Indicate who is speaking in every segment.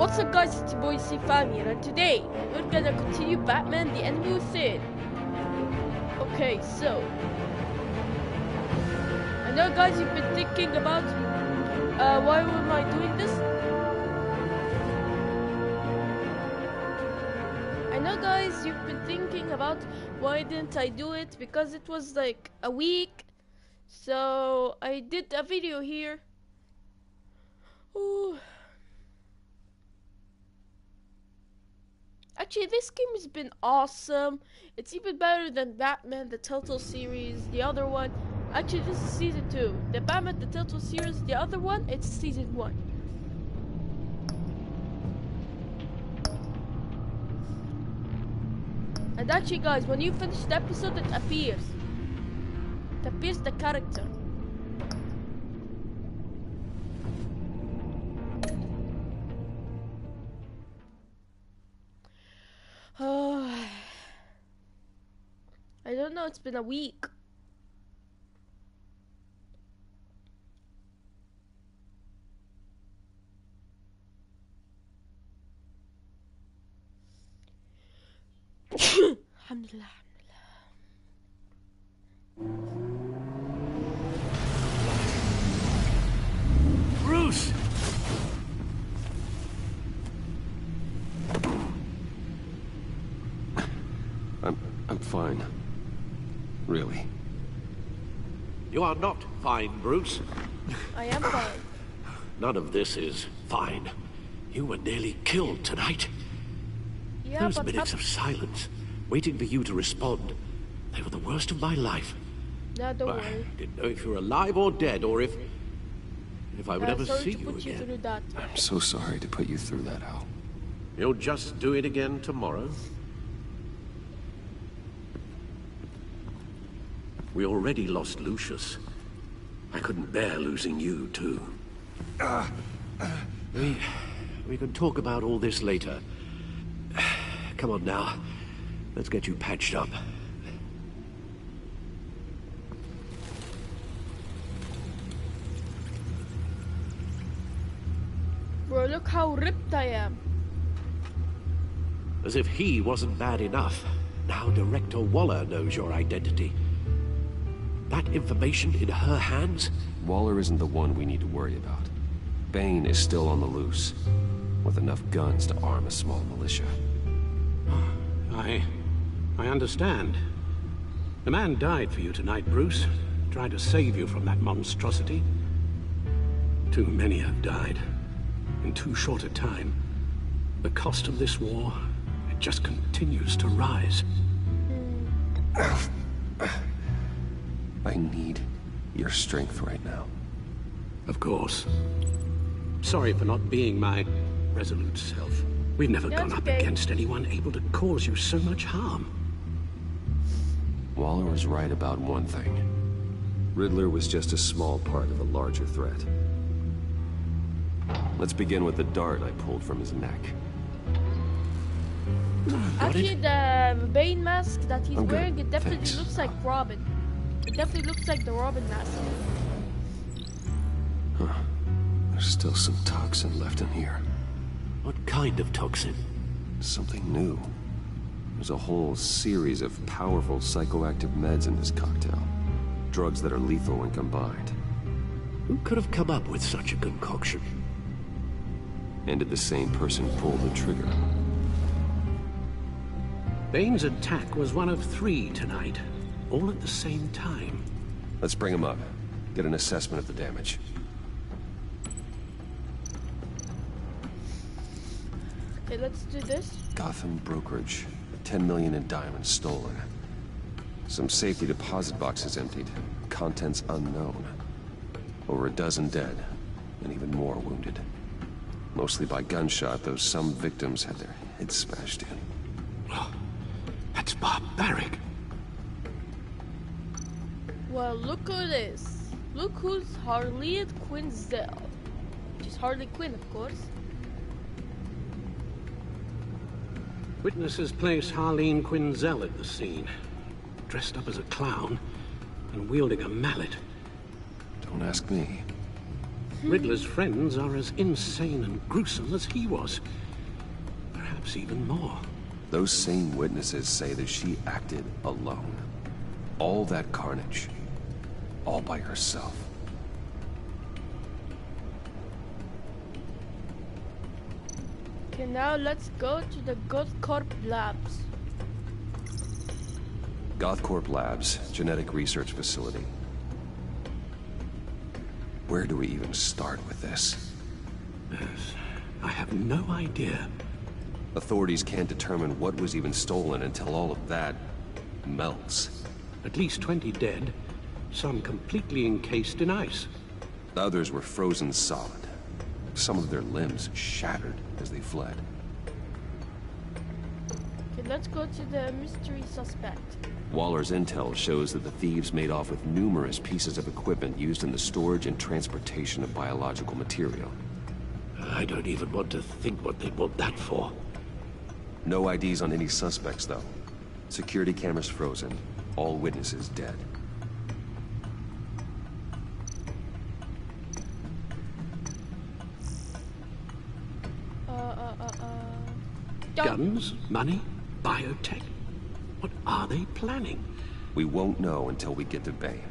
Speaker 1: What's up guys, it's your boy C5 here, and today we're gonna continue Batman the Enemy Within. Okay, so I know guys you've been thinking about why am I doing this? I know guys you've been thinking about why didn't I do it, because it was like a week. So I did a video here. Ooh. Actually, this game has been awesome. It's even better than Batman the Telltale series, the other one. Actually, this is season 2. The Batman the Telltale series, the other one, it's season 1. And actually, guys, when you finish the episode, it appears the character. I don't know, it's been a week. Alhamdulillah.
Speaker 2: Bruce!
Speaker 3: I'm fine. Really.
Speaker 2: You are not fine, Bruce.
Speaker 1: I am fine.
Speaker 2: None of this is fine. You were nearly killed tonight.
Speaker 1: Yeah,
Speaker 2: Those
Speaker 1: but
Speaker 2: minutes of silence, waiting for you to respond, they were the worst of my life.
Speaker 1: no, don't
Speaker 2: I
Speaker 1: worry.
Speaker 2: didn't know if you were alive or dead, or if I would ever
Speaker 1: Sorry
Speaker 2: see
Speaker 1: to
Speaker 2: you
Speaker 1: put you
Speaker 2: again.
Speaker 1: through that.
Speaker 3: I'm so sorry to put you through that, Al.
Speaker 2: You'll just do it again tomorrow. We already lost Lucius. I couldn't bear losing you, too. We can talk about all this later. Come on now. Let's get you patched up.
Speaker 1: Bro, look how ripped I am.
Speaker 2: As if he wasn't bad enough. Now Director Waller knows your identity. That information in her hands?
Speaker 3: Waller isn't the one we need to worry about. Bane is still on the loose, with enough guns to arm a small militia.
Speaker 4: I understand. The man died for you tonight, Bruce. Tried to save you from that monstrosity. Too many have died. In too short a time. The cost of this war, it just continues to rise.
Speaker 3: I need your strength right now.
Speaker 4: Of course. Sorry for not being my resolute self. We've never
Speaker 1: No,
Speaker 4: gone
Speaker 1: it's
Speaker 4: up
Speaker 1: okay.
Speaker 4: against anyone able to cause you so much harm.
Speaker 3: Waller was right about one thing. Riddler was just a small part of a larger threat. Let's begin with the dart I pulled from his neck.
Speaker 1: Actually, the Bane mask that he's
Speaker 3: I'm good,
Speaker 1: wearing, it definitely
Speaker 3: thanks.
Speaker 1: looks like Robin. It definitely looks like the Robin mask.
Speaker 3: There's still some toxin left in here.
Speaker 2: What kind of toxin?
Speaker 3: Something new. There's a whole series of powerful psychoactive meds in this cocktail. Drugs that are lethal when combined.
Speaker 2: Who could have come up with such a concoction?
Speaker 3: And did the same person pull the trigger?
Speaker 4: Bane's attack was one of 3 tonight. All at the same time.
Speaker 3: Let's bring him up. Get an assessment of the damage.
Speaker 1: Okay, let's do this.
Speaker 3: Gotham brokerage. 10 million in diamonds stolen. Some safety deposit boxes emptied. Contents unknown. Over a dozen dead, and even more wounded. Mostly by gunshot, though some victims had their heads smashed in.
Speaker 4: Oh, that's barbaric.
Speaker 1: Well, look who it is. Look who's Harley Quinzel. Which is Harley Quinn, of course.
Speaker 4: Witnesses place Harleen Quinzel at the scene. Dressed up as a clown and wielding a mallet.
Speaker 3: Don't ask me.
Speaker 4: Riddler's friends are as insane and gruesome as he was. Perhaps even more.
Speaker 3: Those same witnesses say that she acted alone. All that carnage. All by herself.
Speaker 1: Okay, now let's go to the Gothcorp Labs.
Speaker 3: Gothcorp Labs, genetic research facility. Where do we even start with this?
Speaker 4: Yes, I have no idea.
Speaker 3: Authorities can't determine what was even stolen until all of that melts.
Speaker 4: At least 20 dead, some completely encased in ice.
Speaker 3: Others were frozen solid. Some of their limbs shattered as they fled.
Speaker 1: Okay, let's go to the mystery suspect.
Speaker 3: Waller's intel shows that the thieves made off with numerous pieces of equipment used in the storage and transportation of biological material.
Speaker 2: I don't even want to think what they'd want that for.
Speaker 3: No IDs on any suspects, though. Security cameras frozen. All witnesses dead.
Speaker 4: Guns? Money? Biotech? What are they planning?
Speaker 3: We won't know until we get to Bane.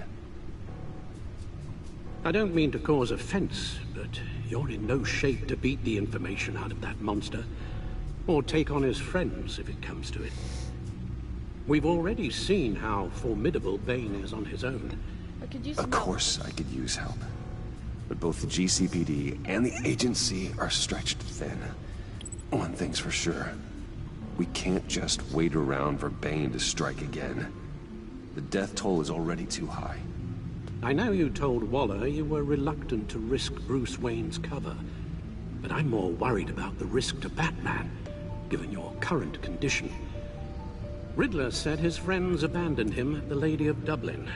Speaker 4: I don't mean to cause offense, but you're in no shape to beat the information out of that monster. Or take on his friends, if it comes to it. We've already seen how formidable Bane is on his own.
Speaker 1: I could use
Speaker 3: Of course I could use help. But both the GCPD and the agency are stretched thin. One thing's for sure. We can't just wait around for Bane to strike again. The death toll is already too high.
Speaker 4: I know you told Waller you were reluctant to risk Bruce Wayne's cover, but I'm more worried about the risk to Batman, given your current condition. Riddler said his friends abandoned him at the Lady of Dublin.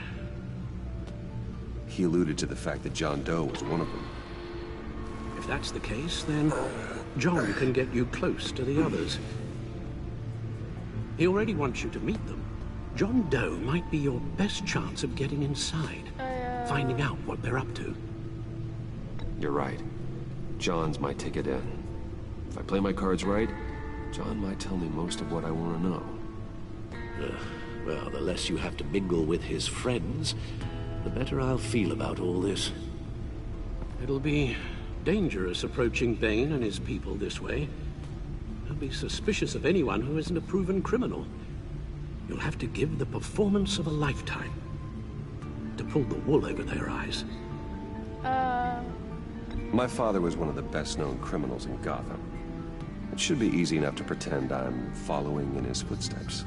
Speaker 3: He alluded to the fact that John Doe was one of them.
Speaker 4: If that's the case, then John can get you close to the others. He already wants you to meet them. John Doe might be your best chance of getting inside, finding out what they're up to.
Speaker 3: You're right. John's my ticket in. If I play my cards right, John might tell me most of what I want to know.
Speaker 2: Well, the less you have to mingle with his friends, the better I'll feel about all this.
Speaker 4: It'll be dangerous approaching Bane and his people this way. They'll be suspicious of anyone who isn't a proven criminal. You'll have to give the performance of a lifetime to pull the wool over their eyes.
Speaker 3: My father was one of the best-known criminals in Gotham. It should be easy enough to pretend I'm following in his footsteps.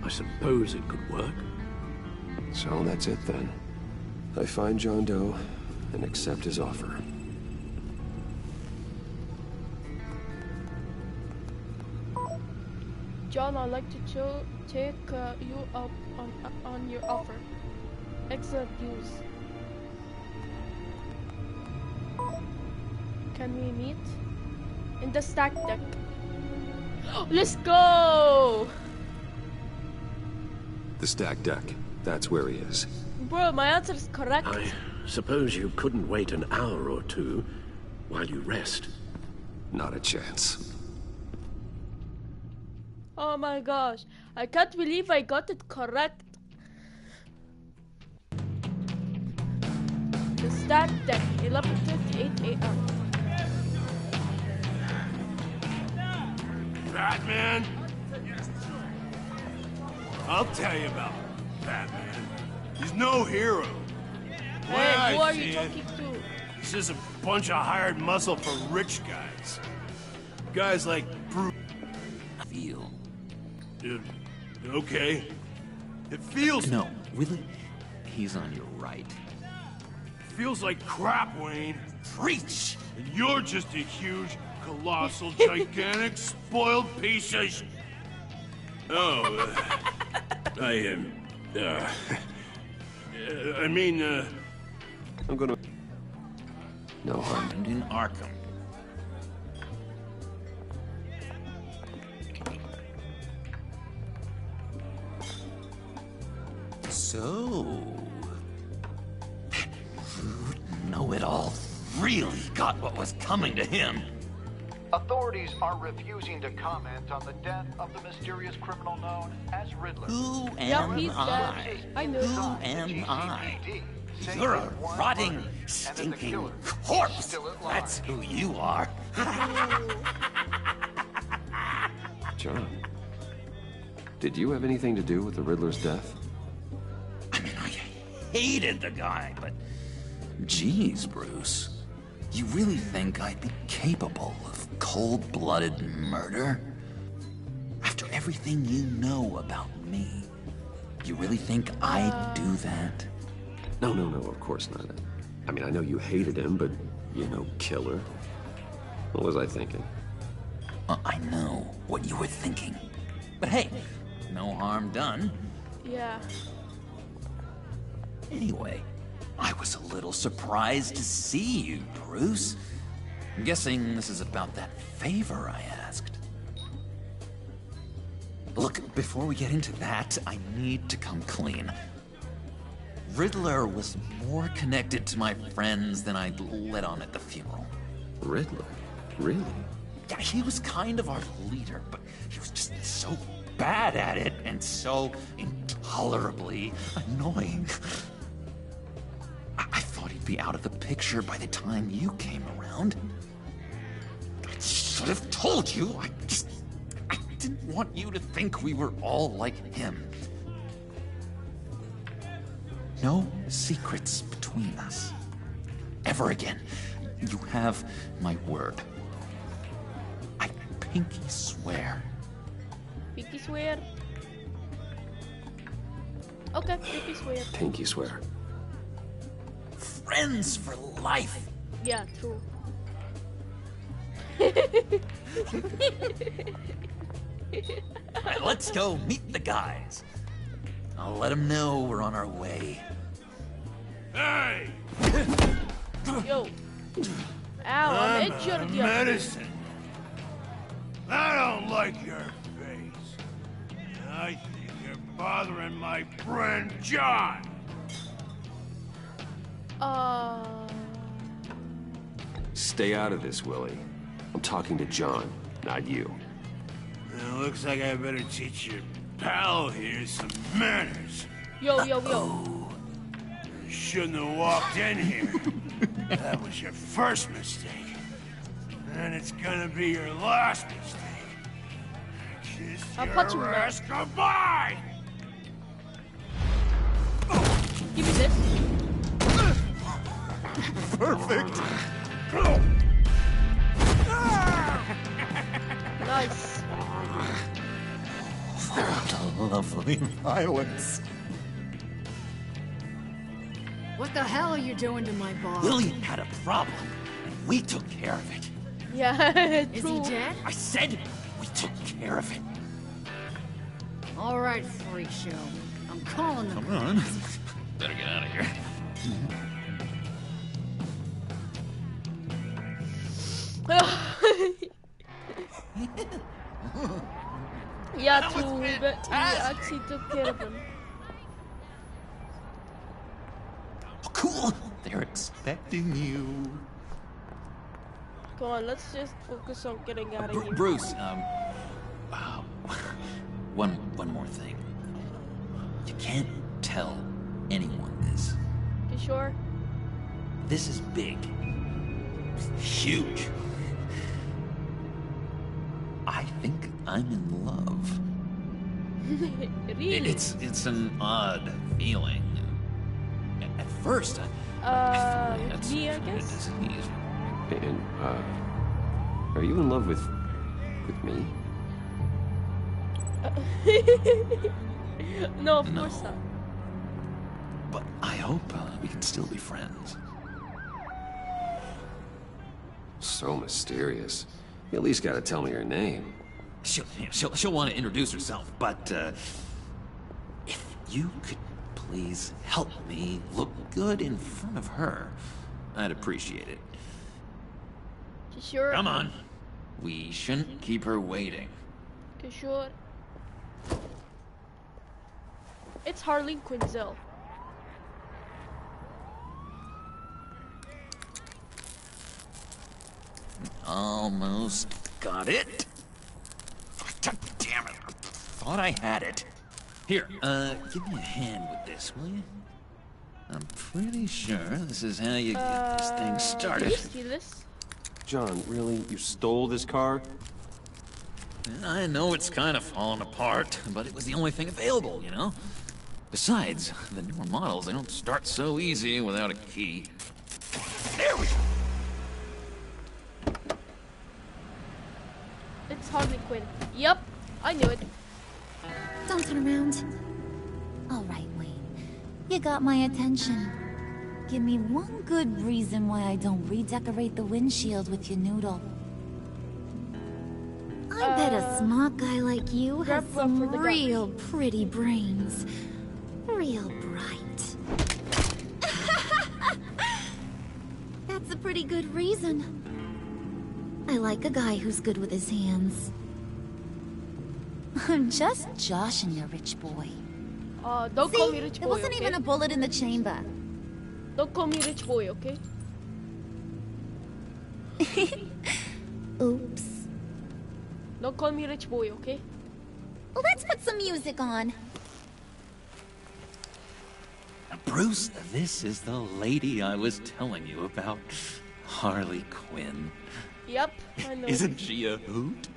Speaker 4: I suppose it could work.
Speaker 3: So that's it then. I find John Doe and accept his offer.
Speaker 1: John, I'd like to take you up on your offer. Excellent news. Can we meet? In the stack deck. Let's go!
Speaker 3: The stack deck. That's where he is.
Speaker 1: Bro, my answer is correct.
Speaker 2: I suppose you couldn't wait an hour or two while you rest.
Speaker 3: Not a chance.
Speaker 1: Oh my gosh. I can't believe I got it correct. The stack deck, 11:58 a.m.
Speaker 5: Batman? I'll tell you about Batman. He's no hero. The way
Speaker 1: Hey, who
Speaker 5: I
Speaker 1: are
Speaker 5: see
Speaker 1: you
Speaker 5: it,
Speaker 1: talking to?
Speaker 5: he's just a bunch of hired muscle for rich guys. Guys like Bruce.
Speaker 6: Feel.
Speaker 5: Dude, okay. It feels...
Speaker 6: No, really? He's on your right.
Speaker 5: feels like crap, Wayne.
Speaker 6: Preach!
Speaker 5: And you're just a huge, colossal, gigantic, spoiled piece of sh... Oh, I am... I mean,
Speaker 3: I'm gonna... No harm.
Speaker 6: And in Arkham. So... You know it all. really got what was coming to him.
Speaker 7: Authorities are refusing to comment on the death of the mysterious criminal known as Riddler.
Speaker 6: Who
Speaker 1: Yeah,
Speaker 6: am
Speaker 1: he's
Speaker 6: I?
Speaker 1: dead. I know.
Speaker 6: Who am I? You're a rotting, stinking corpse. That's who you are.
Speaker 3: John, did you have anything to do with the Riddler's death?
Speaker 6: I mean, I hated the guy, but... Jeez, Bruce. You really think I'd be capable of cold-blooded murder? After everything you know about me, you really think I'd do that?
Speaker 3: No, of course not. I mean, I know you hated him, but, you know, killer. What was I thinking?
Speaker 6: I know what you were thinking. But hey, no harm done.
Speaker 1: Yeah.
Speaker 6: Anyway, I was a little surprised to see you, Bruce. I'm guessing this is about that favor I asked. Look, before we get into that, I need to come clean. Riddler was more connected to my friends than I'd let on at the funeral.
Speaker 3: Riddler? Really?
Speaker 6: Yeah, he was kind of our leader, but he was just so bad at it and so intolerably annoying. I thought he'd be out of the picture by the time you came around. I should have told you. I didn't want you to think we were all like him. No secrets between us. Ever again. You have my word. I pinky swear.
Speaker 1: Pinky swear. Okay, pinky swear.
Speaker 3: Pinky swear.
Speaker 6: Friends for life.
Speaker 1: Yeah, true.
Speaker 6: Right, let's go meet the guys. I'll let them know we're on our way.
Speaker 5: Hey!
Speaker 1: Yo. Ow, I'm
Speaker 5: I'm
Speaker 1: injured.
Speaker 5: a
Speaker 1: Yeah.
Speaker 5: medicine. I don't like your face. I think you're bothering my friend John.
Speaker 3: Stay out of this, Willie. I'm talking to John, not you.
Speaker 5: It looks like I better teach your pal here some manners.
Speaker 1: Yo.
Speaker 5: You shouldn't have walked in here. That was your first mistake. And it's gonna be your last mistake. Kiss
Speaker 1: I'll
Speaker 5: your
Speaker 1: punch him now.
Speaker 5: ass goodbye!
Speaker 1: Give me this.
Speaker 6: Perfect.
Speaker 1: Nice.
Speaker 6: What a lovely violence.
Speaker 8: What the hell are you doing to my boss?
Speaker 6: Willie had a problem, and we took care of it.
Speaker 1: Yeah,
Speaker 8: Is
Speaker 1: true.
Speaker 8: he dead?
Speaker 6: I said we took care of it.
Speaker 8: All right, freak show. I'm calling the
Speaker 6: Come on. Better get out of here.
Speaker 1: Yeah,
Speaker 6: That was
Speaker 1: true. But he
Speaker 6: fantastic.
Speaker 1: actually took care of him.
Speaker 6: Oh, cool. They're expecting you.
Speaker 1: Come on, let's just focus on getting out of here.
Speaker 6: Bruce, one more thing. You can't tell anyone this.
Speaker 1: You sure?
Speaker 6: This is big. Huge. I think I'm in love.
Speaker 1: Really?
Speaker 6: It's an odd feeling. At first, I thought
Speaker 1: with me, I guess?
Speaker 6: disease.
Speaker 3: And, are you in love with me?
Speaker 1: No, of
Speaker 6: No.
Speaker 1: course not.
Speaker 6: But I hope we can still be friends.
Speaker 3: So mysterious. You at least gotta tell me your name.
Speaker 6: She'll want to introduce herself, but if you could please help me look good in front of her, I'd appreciate it.
Speaker 1: You sure?
Speaker 6: Come on. We shouldn't keep her waiting.
Speaker 1: You sure? It's Harleen Quinzel.
Speaker 6: Almost got it. God damn it. Thought I had it. Here, give me a hand with this, will you? I'm pretty sure this is how you get this thing
Speaker 1: Did
Speaker 6: started.
Speaker 1: you steal this?
Speaker 3: John, really? You stole this car?
Speaker 6: I know it's kind of falling apart, but it was the only thing available, you know? Besides, the newer models, they don't start so easy without a key. There we go!
Speaker 1: It's Harley Quinn. Yep, I knew it.
Speaker 9: Don't turn around. All right, Wayne. You got my attention. Give me one good reason why I don't redecorate the windshield with your noodle. I bet a smart guy like you has
Speaker 1: grab one for
Speaker 9: some
Speaker 1: the
Speaker 9: real pretty brains. Real bright. That's a pretty good reason. I like a guy who's good with his hands. I'm just joshing you, rich boy.
Speaker 1: Don't
Speaker 9: See,
Speaker 1: call me rich boy,
Speaker 9: there wasn't
Speaker 1: okay?
Speaker 9: even a bullet in the chamber.
Speaker 1: Don't call me rich boy, okay?
Speaker 9: Oops.
Speaker 1: Don't call me rich boy, okay?
Speaker 9: Well, let's put some music on.
Speaker 6: Bruce, this is the lady I was telling you about. Harley Quinn.
Speaker 1: Yep, I know.
Speaker 6: Isn't she a hoot?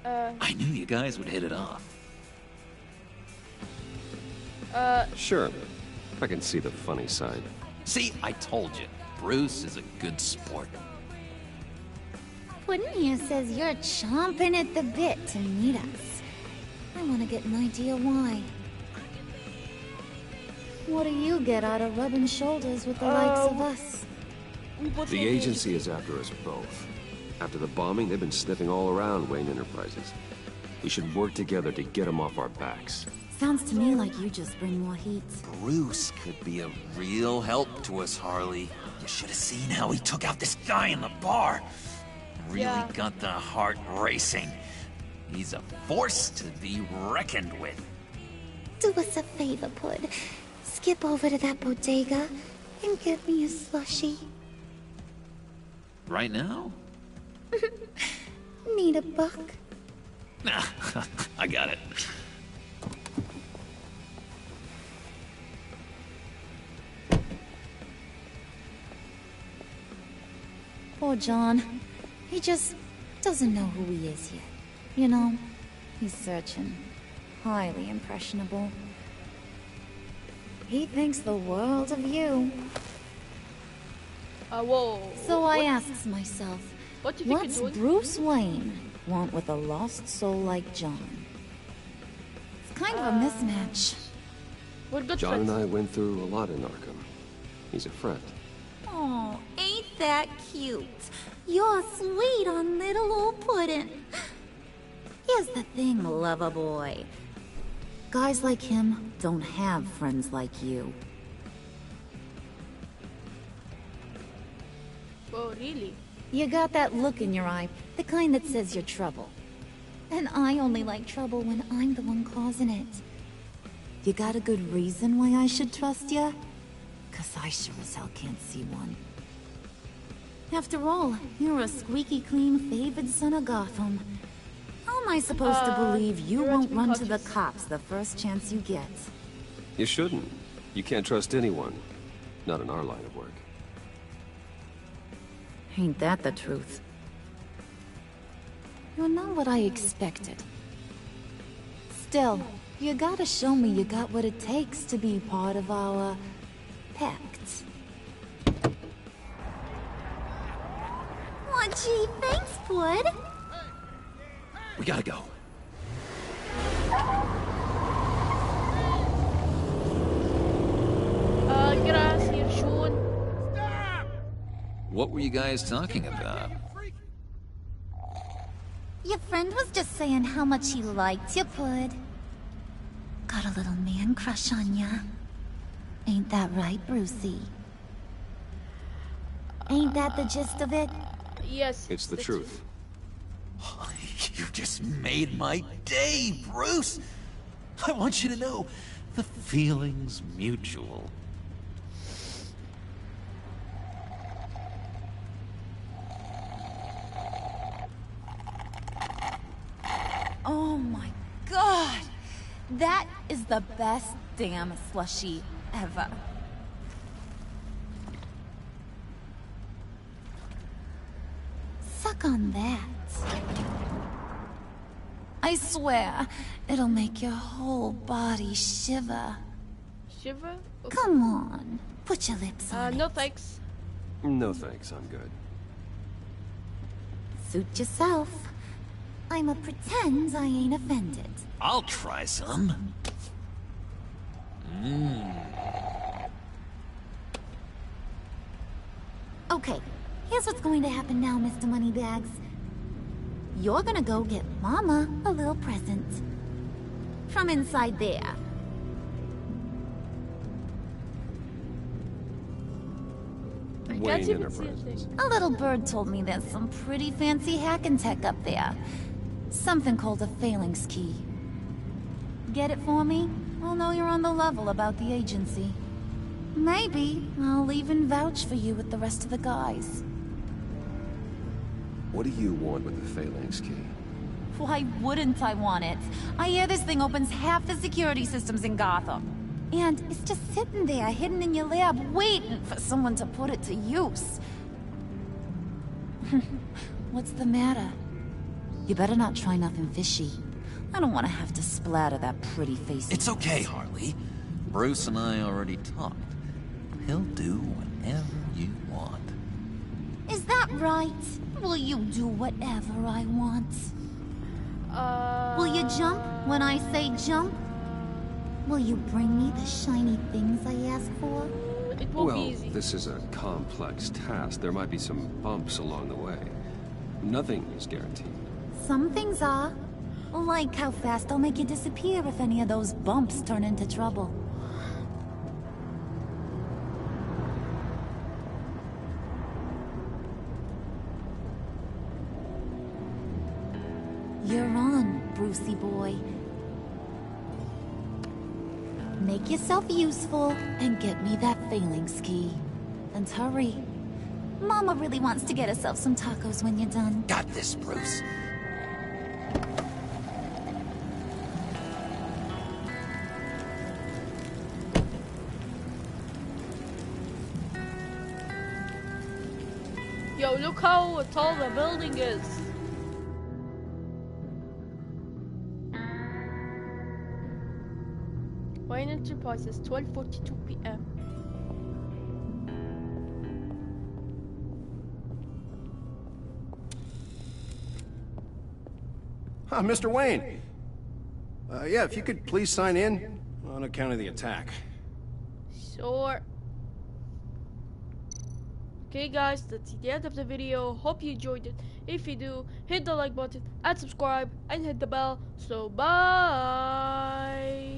Speaker 6: I knew you guys would hit it off.
Speaker 3: Sure. I can see the funny side.
Speaker 6: See, I told you. Bruce is a good sport.
Speaker 9: Puddin' here says you're chomping at the bit to meet us. I want to get an idea why. What do you get out of rubbing shoulders with the likes of us?
Speaker 3: The agency is after us both. After the bombing, they've been sniffing all around Wayne Enterprises. We should work together to get them off our backs.
Speaker 9: Sounds to me like you just bring more heat.
Speaker 6: Bruce could be a real help to us, Harley. You should have seen how he took out this guy in the bar. Really got the heart racing. He's a force to be reckoned with.
Speaker 9: Do us a favor, Pud. Skip over to that bodega and get me a slushie.
Speaker 6: Right now?
Speaker 9: Need a buck?
Speaker 6: I got it.
Speaker 9: Poor John. He just doesn't know who he is yet. You know, he's searching. Highly impressionable. He thinks the world of you.
Speaker 1: Whoa.
Speaker 9: So I asks myself,
Speaker 1: What do you think
Speaker 9: what's
Speaker 1: you're doing?
Speaker 9: Bruce Wayne want with a lost soul like John? It's kind of a mismatch.
Speaker 1: We're good
Speaker 3: John and
Speaker 1: friends.
Speaker 3: I went through a lot in Arkham. He's a friend.
Speaker 9: Oh, ain't that cute? You're sweet on little old Puddin'. Here's the thing, lover boy. Guys like him don't have friends like you.
Speaker 1: Oh, really?
Speaker 9: You got that look in your eye, the kind that says you're trouble. And I only like trouble when I'm the one causing it. You got a good reason why I should trust you? 'Cause I sure as hell can't see one. After all, you're a squeaky clean favored son of Gotham. How am I supposed to believe you
Speaker 1: you're
Speaker 9: won't
Speaker 1: actually
Speaker 9: run to the
Speaker 1: cautious.
Speaker 9: cops the first chance you get?
Speaker 3: You shouldn't. You can't trust anyone. Not in our line of work.
Speaker 9: Ain't that the truth? You're not what I expected. Still, you gotta show me you got what it takes to be part of our pact. Oh, gee, thanks, Bud.
Speaker 6: We gotta go.
Speaker 1: Gracias, Sean.
Speaker 6: What were you guys talking about?
Speaker 9: Your friend was just saying how much he liked you, Bud. Got a little man crush on ya. Ain't that right, Brucey? Ain't that the gist of it?
Speaker 1: Yes.
Speaker 3: It's the truth.
Speaker 6: You just made my day, Bruce! I want you to know, the feeling's mutual.
Speaker 9: the best damn slushie ever. Suck on that. I swear, it'll make your whole body shiver.
Speaker 1: Shiver? Okay.
Speaker 9: Come on, put your lips on
Speaker 1: No
Speaker 9: it.
Speaker 1: thanks.
Speaker 3: No thanks, I'm good.
Speaker 9: Suit yourself. I'ma pretend I ain't offended.
Speaker 6: I'll try some.
Speaker 9: Okay, here's what's going to happen now, Mr. Moneybags. You're gonna go get Mama a little present. From inside there.
Speaker 1: I
Speaker 3: Wayne
Speaker 1: can't even see a
Speaker 3: Enterprises.
Speaker 1: thing.
Speaker 9: A little bird told me there's some pretty fancy hacking tech up there. Something called a phalanx key. Get it for me? I'll know you're on the level about the agency. Maybe I'll even vouch for you with the rest of the guys.
Speaker 3: What do you want with the phalanx key?
Speaker 9: Why wouldn't I want it? I hear this thing opens half the security systems in Gotham. And it's just sitting there, hidden in your lab, waiting for someone to put it to use. What's the matter? You better not try nothing fishy. I don't want to have to splatter that pretty face.
Speaker 6: It's okay, Harley. Bruce and I already talked. He'll do whatever you want.
Speaker 9: Is that right? Will you do whatever I want? Will you jump when I say jump? Will you bring me the shiny things I ask for?
Speaker 1: It won't be
Speaker 3: Well,
Speaker 1: easy.
Speaker 3: this is a complex task. There might be some bumps along the way. Nothing is guaranteed.
Speaker 9: Some things are. Like how fast I'll make you disappear if any of those bumps turn into trouble. You're on, Brucey boy. Make yourself useful and get me that phalanx key. And hurry. Mama really wants to get herself some tacos when you're done.
Speaker 6: Got this, Bruce.
Speaker 1: Yo, look how tall the building is. Wayne Enterprises, 12:42 p.m.
Speaker 10: Mr. Wayne. Yeah, if you could please sign in on account of the attack.
Speaker 1: Sure. Okay guys, that's the end of the video. Hope you enjoyed it. If you do, hit the like button and subscribe and hit the bell. So bye.